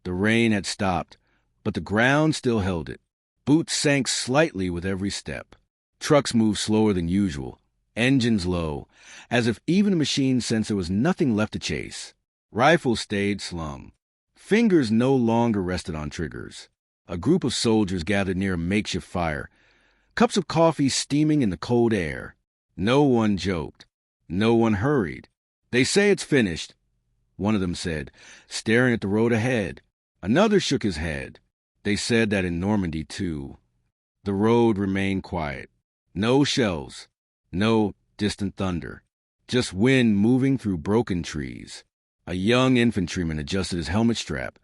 The rain had stopped, but the ground still held it. Boots sank slightly with every step. Trucks moved slower than usual, engines low, as if even the machine sensed there was nothing left to chase. Rifles stayed slung. Fingers no longer rested on triggers. A group of soldiers gathered near a makeshift fire, cups of coffee steaming in the cold air. No one joked. No one hurried. "They say it's finished," one of them said, staring at the road ahead. Another shook his head. They said that in Normandy, too. The road remained quiet. No shells. No distant thunder. Just wind moving through broken trees. A young infantryman adjusted his helmet strap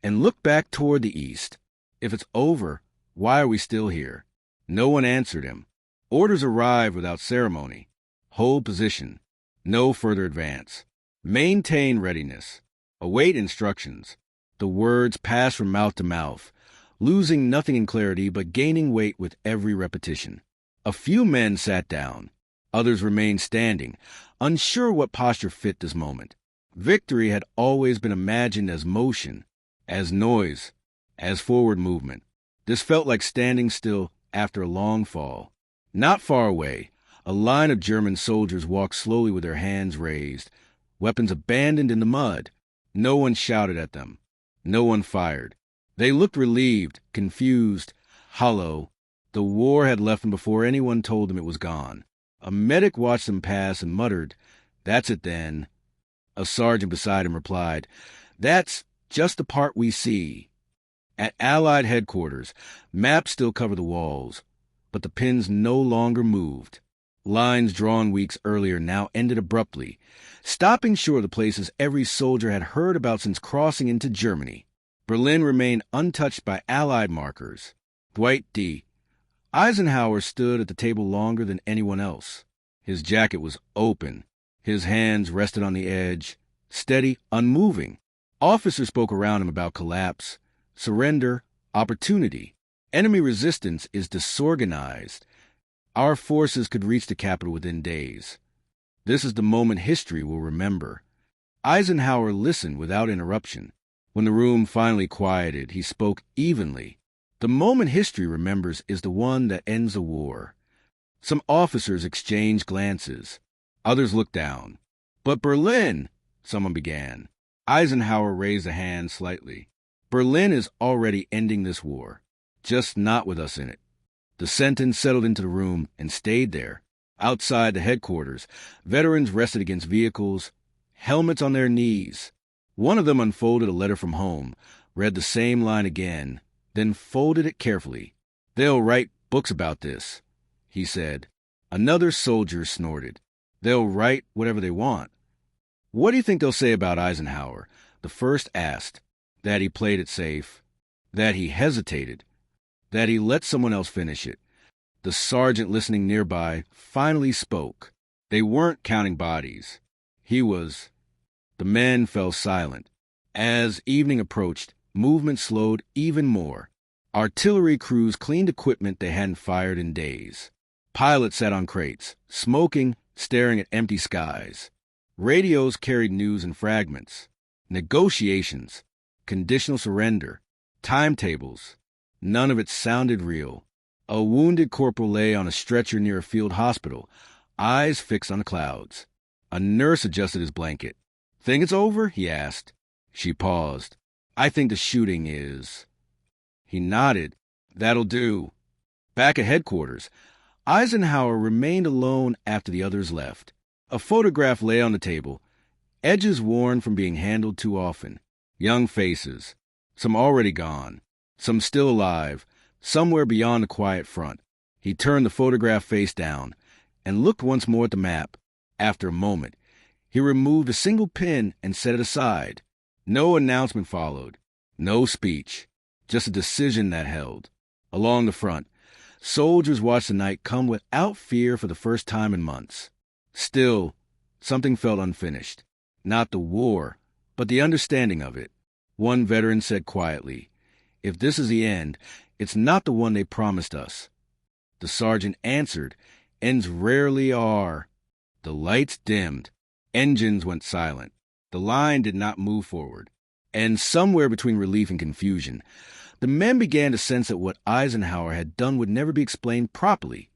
and looked back toward the east. If it's over, why are we still here? No one answered him. Orders arrived without ceremony. Hold position. No further advance. Maintain readiness. Await instructions. The words passed from mouth to mouth, losing nothing in clarity but gaining weight with every repetition. A few men sat down. Others remained standing, unsure what posture fit this moment. Victory had always been imagined as motion, as noise, as forward movement. This felt like standing still after a long fall. Not far away, a line of German soldiers walked slowly with their hands raised, weapons abandoned in the mud. No one shouted at them. No one fired. They looked relieved, confused, hollow. The war had left them before anyone told them it was gone. A medic watched them pass and muttered, "That's it then." A sergeant beside him replied, "That's just the part we see." At Allied headquarters, maps still covered the walls, but the pins no longer moved. Lines drawn weeks earlier now ended abruptly, stopping short of the places every soldier had heard about since crossing into Germany. Berlin remained untouched by Allied markers. Dwight D. Eisenhower stood at the table longer than anyone else. His jacket was open. His hands rested on the edge, steady, unmoving. Officers spoke around him about collapse, surrender, opportunity. Enemy resistance is disorganized. Our forces could reach the capital within days. This is the moment history will remember. Eisenhower listened without interruption. When the room finally quieted, he spoke evenly. The moment history remembers is the one that ends the war. Some officers exchanged glances. Others looked down. "But Berlin," someone began. Eisenhower raised a hand slightly. "Berlin is already ending this war, just not with us in it." The sentence settled into the room and stayed there. Outside the headquarters, veterans rested against vehicles, helmets on their knees. One of them unfolded a letter from home, read the same line again, then folded it carefully. "They'll write books about this," he said. Another soldier snorted. "They'll write whatever they want." "What do you think they'll say about Eisenhower?" the first asked. That he played it safe, that he hesitated, that he let someone else finish it. The sergeant listening nearby finally spoke. They weren't counting bodies. He was. The men fell silent. As evening approached, movement slowed even more. Artillery crews cleaned equipment they hadn't fired in days. Pilots sat on crates, smoking, staring at empty skies. Radios carried news in fragments. Negotiations, conditional surrender, timetables. None of it sounded real. A wounded corporal lay on a stretcher near a field hospital, eyes fixed on the clouds. A nurse adjusted his blanket. "Think it's over?" he asked. She paused. "I think the shooting is." He nodded. "That'll do." Back at headquarters, Eisenhower remained alone after the others left. A photograph lay on the table, edges worn from being handled too often. Young faces, some already gone, some still alive, somewhere beyond the quiet front. He turned the photograph face down and looked once more at the map. After a moment, he removed a single pin and set it aside. No announcement followed, no speech, just a decision that held. Along the front, soldiers watched the night come without fear for the first time in months. Still, something felt unfinished. Not the war, but the understanding of it. One veteran said quietly, "If this is the end, it's not the one they promised us." The sergeant answered, "Ends rarely are." The lights dimmed. Engines went silent. The line did not move forward. And somewhere between relief and confusion, the men began to sense that what Eisenhower had done would never be explained properly,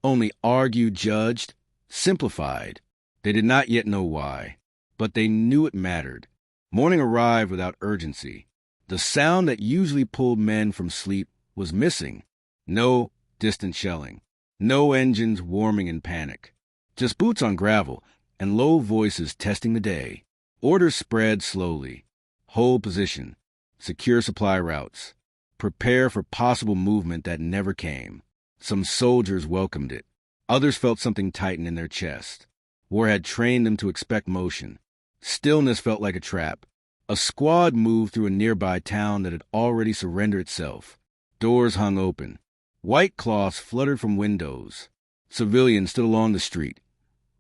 only argued, judged, simplified. They did not yet know why, but they knew it mattered. Morning arrived without urgency. The sound that usually pulled men from sleep was missing. No distant shelling. No engines warming in panic. Just boots on gravel and low voices testing the day. Orders spread slowly. Hold position. Secure supply routes. Prepare for possible movement that never came. Some soldiers welcomed it. Others felt something tighten in their chest. War had trained them to expect motion. Stillness felt like a trap. A squad moved through a nearby town that had already surrendered itself. Doors hung open. White cloths fluttered from windows. Civilians stood along the street,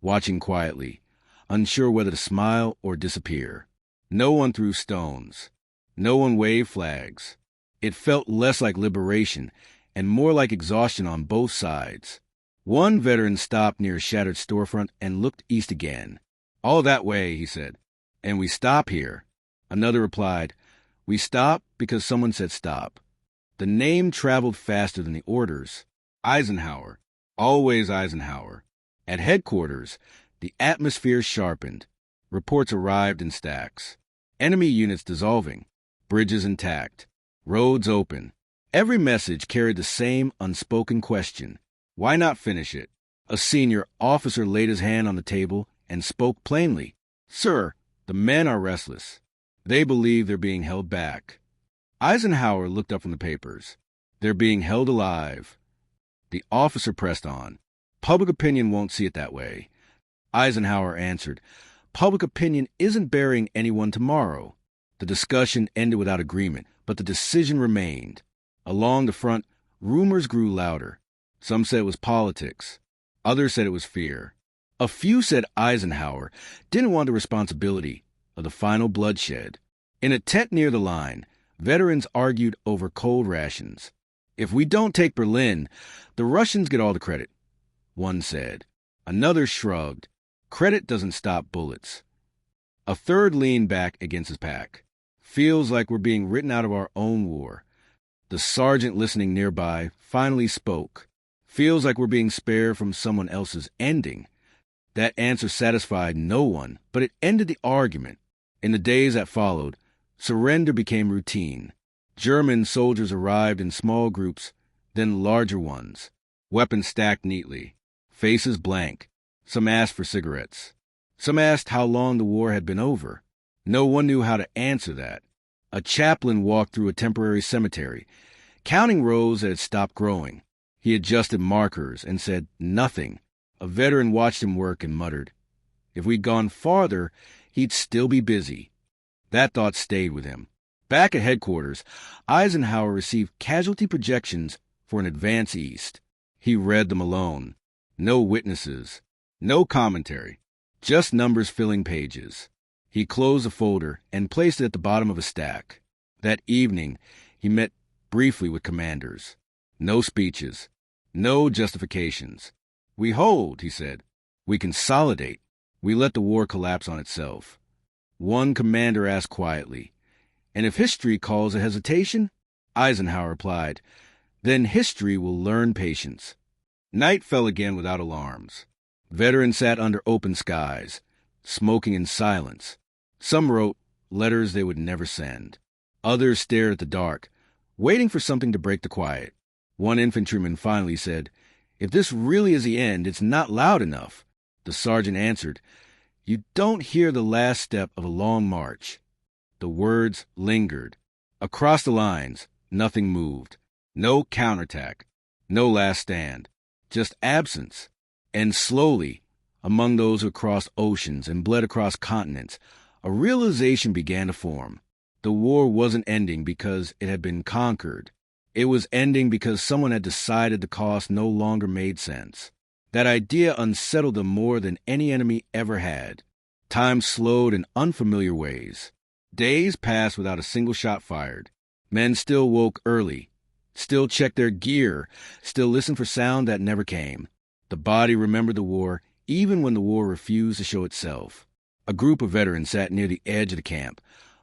watching quietly, unsure whether to smile or disappear. No one threw stones. No one waved flags. It felt less like liberation and more like exhaustion on both sides. One veteran stopped near a shattered storefront and looked east again. "All that way," he said. "And we stop here." Another replied, "We stop because someone said stop." The name traveled faster than the orders. Eisenhower. Always Eisenhower. At headquarters, the atmosphere sharpened. Reports arrived in stacks. Enemy units dissolving. Bridges intact. Roads open. Every message carried the same unspoken question. Why not finish it? A senior officer laid his hand on the table and spoke plainly. "Sir, the men are restless. They believe they're being held back." Eisenhower looked up from the papers. "They're being held alive." The officer pressed on. "Public opinion won't see it that way." Eisenhower answered, "Public opinion isn't burying anyone tomorrow." The discussion ended without agreement, but the decision remained. Along the front, rumors grew louder. Some said it was politics. Others said it was fear. A few said Eisenhower didn't want the responsibility of the final bloodshed. In a tent near the line, veterans argued over cold rations. "If we don't take Berlin, the Russians get all the credit," one said. Another shrugged. "Credit doesn't stop bullets." A third leaned back against his pack. "Feels like we're being written out of our own war." The sergeant listening nearby finally spoke. "Feels like we're being spared from someone else's ending." That answer satisfied no one, but it ended the argument. In the days that followed, surrender became routine. German soldiers arrived in small groups, then larger ones. Weapons stacked neatly. Faces blank. Some asked for cigarettes. Some asked how long the war had been over. No one knew how to answer that. A chaplain walked through a temporary cemetery, counting rows that had stopped growing. He adjusted markers and said nothing. A veteran watched him work and muttered, "If we'd gone farther, he'd still be busy." That thought stayed with him. Back at headquarters, Eisenhower received casualty projections for an advance east. He read them alone. No witnesses. No commentary. Just numbers filling pages. He closed the folder and placed it at the bottom of a stack. That evening, he met briefly with commanders. No speeches. No justifications. "We hold," he said. "We consolidate. We let the war collapse on itself." One commander asked quietly, "And if history calls a hesitation?" Eisenhower replied, "Then history will learn patience." Night fell again without alarms. Veterans sat under open skies, smoking in silence. Some wrote letters they would never send. Others stared at the dark, waiting for something to break the quiet. One infantryman finally said, "If this really is the end, it's not loud enough." The sergeant answered, "You don't hear the last step of a long march." The words lingered. Across the lines, nothing moved. No counterattack. No last stand. Just absence. And slowly, among those who crossed oceans and bled across continents, a realization began to form. The war wasn't ending because it had been conquered. It was ending because someone had decided the cost no longer made sense. That idea unsettled them more than any enemy ever had. Time slowed in unfamiliar ways. Days passed without a single shot fired. Men still woke early, still checked their gear, still listened for sound that never came. The body remembered the war even when the war refused to show itself. A group of veterans sat near the edge of the camp,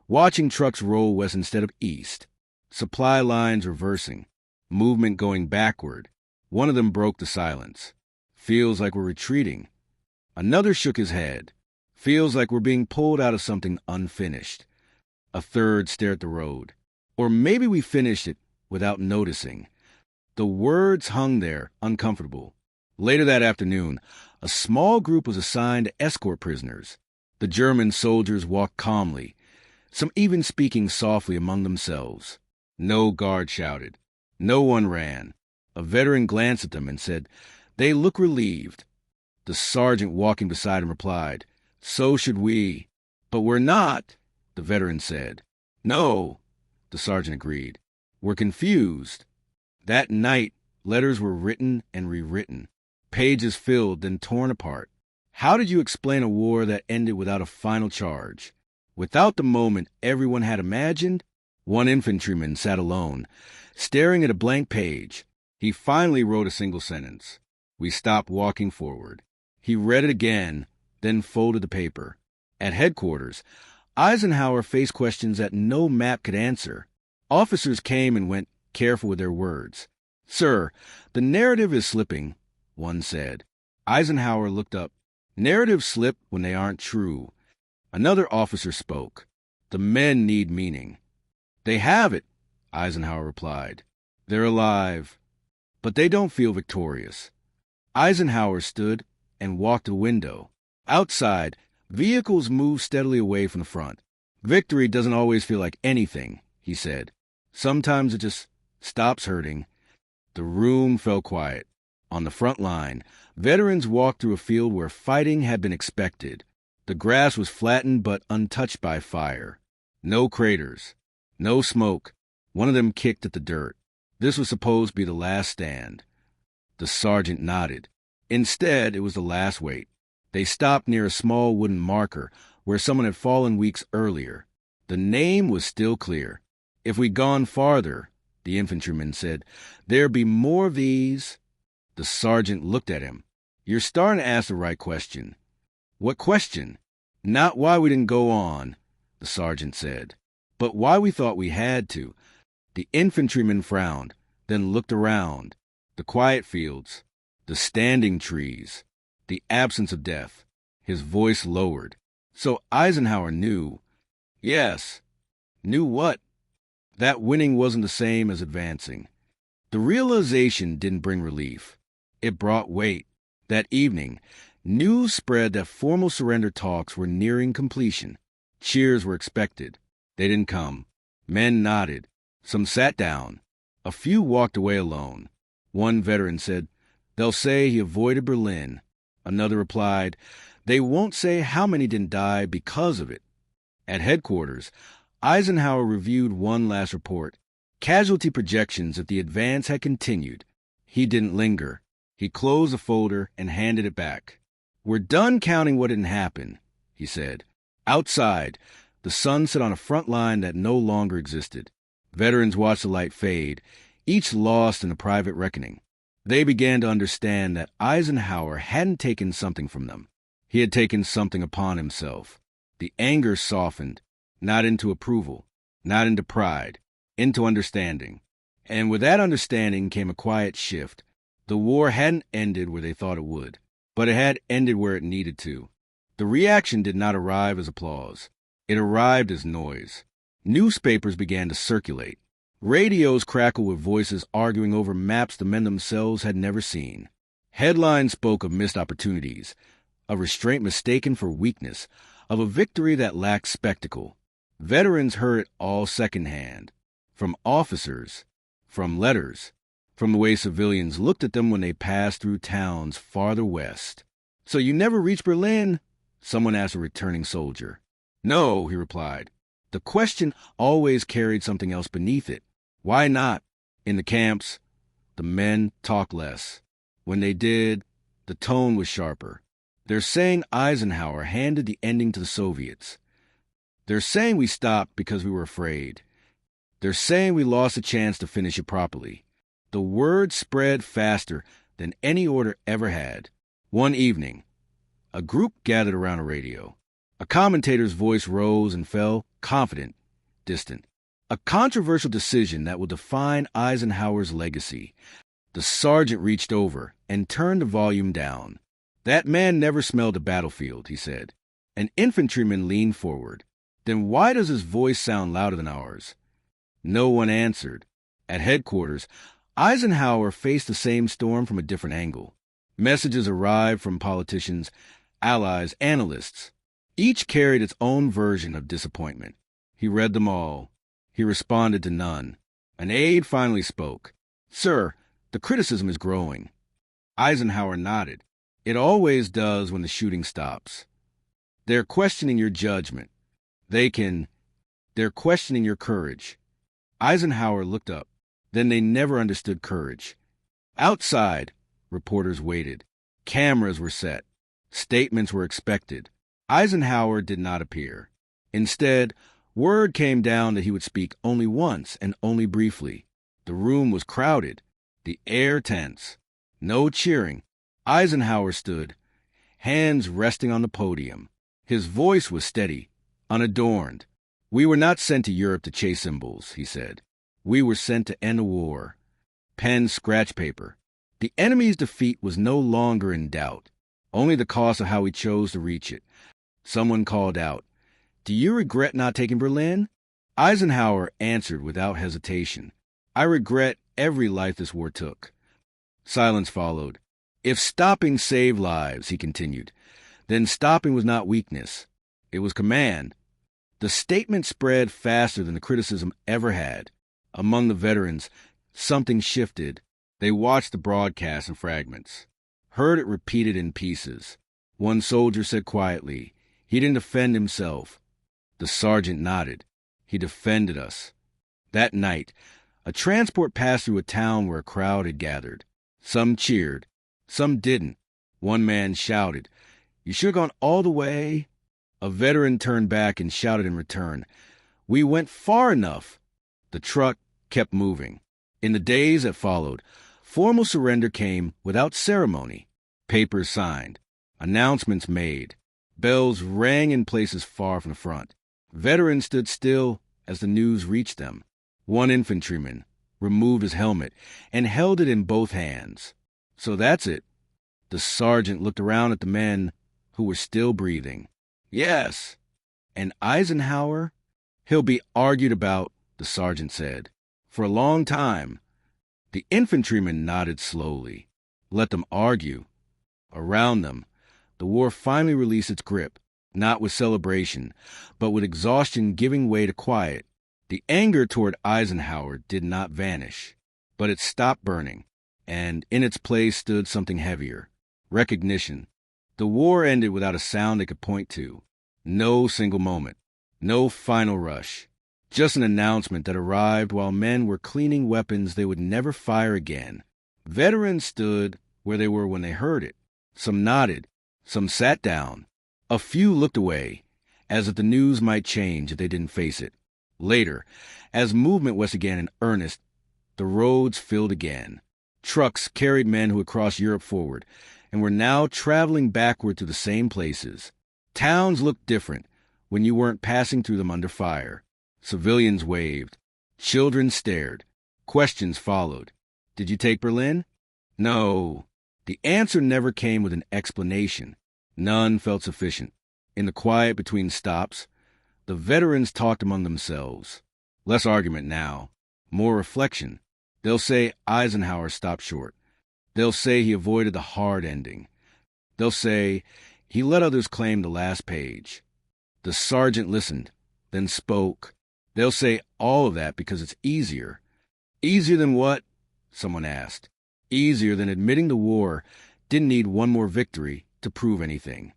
watching trucks roll west instead of east, supply lines reversing, movement going backward. One of them broke the silence. Feels like we're retreating. Another shook his head. Feels like we're being pulled out of something unfinished. A third stared at the road. Or maybe we finished it without noticing. The words hung there, uncomfortable. Later that afternoon, a small group was assigned to escort prisoners. The German soldiers walked calmly, some even speaking softly among themselves. No guard shouted. No one ran. A veteran glanced at them and said, "They look relieved." The sergeant walking beside him replied, "So should we." "But we're not," the veteran said. "No," the sergeant agreed. "We're confused." That night, letters were written and rewritten, pages filled, then torn apart. How did you explain a war that ended without a final charge? Without the moment everyone had imagined? One infantryman sat alone, staring at a blank page. He finally wrote a single sentence. "We stopped walking forward." He read it again, then folded the paper. At headquarters, Eisenhower faced questions that no map could answer. Officers came and went, careful with their words. "Sir, the narrative is slipping," one said. Eisenhower looked up. "Narratives slip when they aren't true." Another officer spoke. "The men need meaning." "They have it," Eisenhower replied. "They're alive, but they don't feel victorious." Eisenhower stood and walked to the window. Outside, vehicles moved steadily away from the front. "Victory doesn't always feel like anything," he said. "Sometimes it just stops hurting." The room fell quiet. On the front line, veterans walked through a field where fighting had been expected. The grass was flattened but untouched by fire. No craters. No smoke. One of them kicked at the dirt. This was supposed to be the last stand. The sergeant nodded. Instead, it was the last wait. They stopped near a small wooden marker where someone had fallen weeks earlier. The name was still clear. "If we'd gone farther," the infantryman said, "there'd be more of these." The sergeant looked at him. "You're starting to ask the right question." "What question?" "Not why we didn't go on," the sergeant said, "but why we thought we had to." The infantryman frowned, then looked around. The quiet fields, the standing trees, the absence of death. His voice lowered. So Eisenhower knew. Yes. Knew what? That winning wasn't the same as advancing. The realization didn't bring relief. It brought weight. That evening, news spread that formal surrender talks were nearing completion. Cheers were expected. They didn't come. Men nodded. Some sat down. A few walked away alone. One veteran said, "They'll say he avoided Berlin." Another replied, "They won't say how many didn't die because of it." At headquarters, Eisenhower reviewed one last report. Casualty projections if the advance had continued. He didn't linger. He closed the folder and handed it back. "We're done counting what didn't happen," he said. Outside, the sun set on a front line that no longer existed. Veterans watched the light fade, each lost in a private reckoning. They began to understand that Eisenhower hadn't taken something from them. He had taken something upon himself. The anger softened, not into approval, not into pride, into understanding. And with that understanding came a quiet shift. The war hadn't ended where they thought it would, but it had ended where it needed to. The reaction did not arrive as applause. It arrived as noise. Newspapers began to circulate. Radios crackled with voices arguing over maps the men themselves had never seen. Headlines spoke of missed opportunities, of restraint mistaken for weakness, of a victory that lacked spectacle. Veterans heard it all secondhand, from officers, from letters, from the way civilians looked at them when they passed through towns farther west. "So you never reached Berlin?" someone asked a returning soldier. "No," he replied. The question always carried something else beneath it. Why not? In the camps, the men talked less. When they did, the tone was sharper. They're saying Eisenhower handed the ending to the Soviets. They're saying we stopped because we were afraid. They're saying we lost a chance to finish it properly. The word spread faster than any order ever had. One evening, a group gathered around a radio. A commentator's voice rose and fell, confident, distant. A controversial decision that will define Eisenhower's legacy. The sergeant reached over and turned the volume down. "That man never smelled a battlefield," he said. An infantryman leaned forward. "Then why does his voice sound louder than ours?" No one answered. At headquarters, Eisenhower faced the same storm from a different angle. Messages arrived from politicians, allies, analysts. Each carried its own version of disappointment. He read them all. He responded to none. An aide finally spoke. "Sir, the criticism is growing." Eisenhower nodded. "It always does when the shooting stops. They're questioning your judgment. They're questioning your courage." Eisenhower looked up. Then they never understood courage. Outside, reporters waited. Cameras were set. Statements were expected. Eisenhower did not appear. Instead, word came down that he would speak only once and only briefly. The room was crowded, the air tense. No cheering. Eisenhower stood, hands resting on the podium. His voice was steady, unadorned. "We were not sent to Europe to chase symbols," he said. "We were sent to end a war." Pen scratch paper. The enemy's defeat was no longer in doubt, only the cost of how he chose to reach it. Someone called out, "Do you regret not taking Berlin?" Eisenhower answered without hesitation, "I regret every life this war took." Silence followed. "If stopping saved lives," he continued, "then stopping was not weakness. It was command." The statement spread faster than the criticism ever had. Among the veterans, something shifted. They watched the broadcast in fragments, heard it repeated in pieces. One soldier said quietly, "He didn't defend himself." The sergeant nodded. "He defended us." That night, a transport passed through a town where a crowd had gathered. Some cheered. Some didn't. One man shouted, "You should have gone all the way." A veteran turned back and shouted in return, "We went far enough." The truck kept moving. In the days that followed, formal surrender came without ceremony. Papers signed. Announcements made. Bells rang in places far from the front. Veterans stood still as the news reached them. One infantryman removed his helmet and held it in both hands. "So that's it." The sergeant looked around at the men who were still breathing. "Yes." "And Eisenhower?" "He'll be argued about," the sergeant said. "For a long time." The infantryman nodded slowly. Let them argue. Around them, the war finally released its grip, not with celebration, but with exhaustion giving way to quiet. The anger toward Eisenhower did not vanish, but it stopped burning, and in its place stood something heavier. Recognition. The war ended without a sound they could point to. No single moment. No final rush. Just an announcement that arrived while men were cleaning weapons they would never fire again. Veterans stood where they were when they heard it. Some nodded. Some sat down. A few looked away, as if the news might change if they didn't face it. Later, as movement was again in earnest, the roads filled again. Trucks carried men who had crossed Europe forward and were now traveling backward to the same places. Towns looked different when you weren't passing through them under fire. Civilians waved. Children stared. Questions followed. "Did you take Berlin?" "No." The answer never came with an explanation. None felt sufficient. In the quiet between stops, the veterans talked among themselves. Less argument now. More reflection. They'll say Eisenhower stopped short. They'll say he avoided the hard ending. They'll say he let others claim the last page. The sergeant listened, then spoke. They'll say all of that because it's easier. Easier than what? Someone asked. Easier than admitting the war didn't need one more victory to prove anything.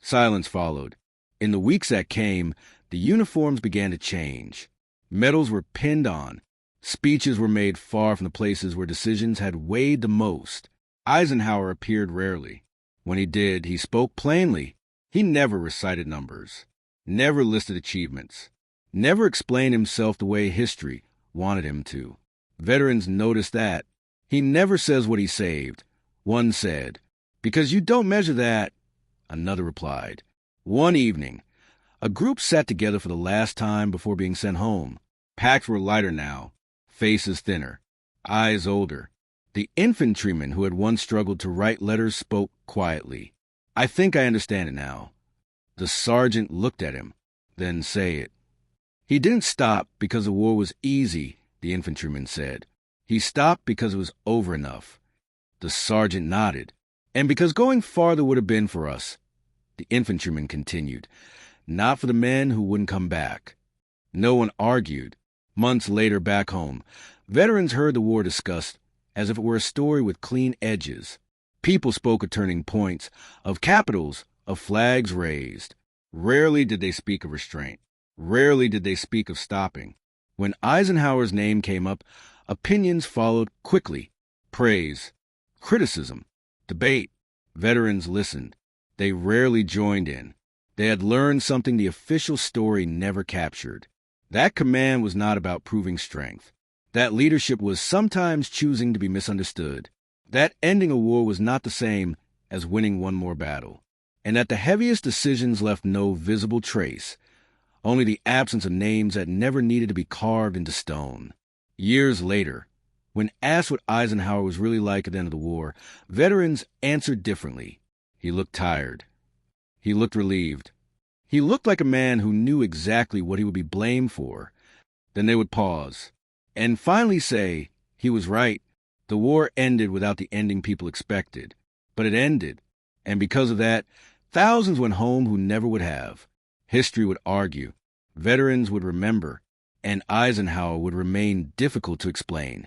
Silence followed. In the weeks that came, the uniforms began to change. Medals were pinned on. Speeches were made far from the places where decisions had weighed the most. Eisenhower appeared rarely. When he did, he spoke plainly. He never recited numbers, never listed achievements, never explained himself the way history wanted him to. Veterans noticed that. "He never says what he saved," one said. "Because you don't measure that," another replied. One evening, A group sat together for the last time before being sent home. Packs were lighter now, faces thinner, eyes older. The infantryman who had once struggled to write letters spoke quietly. "I think I understand it now." The sergeant looked at him, then say it. "He didn't stop because the war was easy," the infantryman said. "He stopped because it was over enough." The sergeant nodded. "And because going farther would have been for us," the infantryman continued. "Not for the men who wouldn't come back." No one argued. Months later, back home, veterans heard the war discussed as if it were a story with clean edges. People spoke of turning points, of capitals, of flags raised. Rarely did they speak of restraint. Rarely did they speak of stopping. When Eisenhower's name came up, opinions followed quickly. Praise, criticism, debate. Veterans listened. They rarely joined in. They had learned something the official story never captured. That command was not about proving strength. That leadership was sometimes choosing to be misunderstood. That ending a war was not the same as winning one more battle. And that the heaviest decisions left no visible trace, only the absence of names that never needed to be carved into stone. Years later, when asked what Eisenhower was really like at the end of the war, veterans answered differently. He looked tired. He looked relieved. He looked like a man who knew exactly what he would be blamed for. Then they would pause and finally say, he was right. The war ended without the ending people expected. But it ended, and because of that, thousands went home who never would have. History would argue, veterans would remember, and Eisenhower would remain difficult to explain.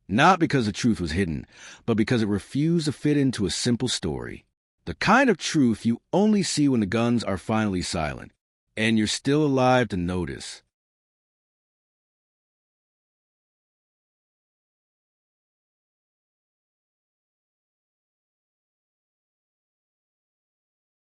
Not because the truth was hidden, but because it refused to fit into a simple story. The kind of truth you only see when the guns are finally silent, and you're still alive to notice.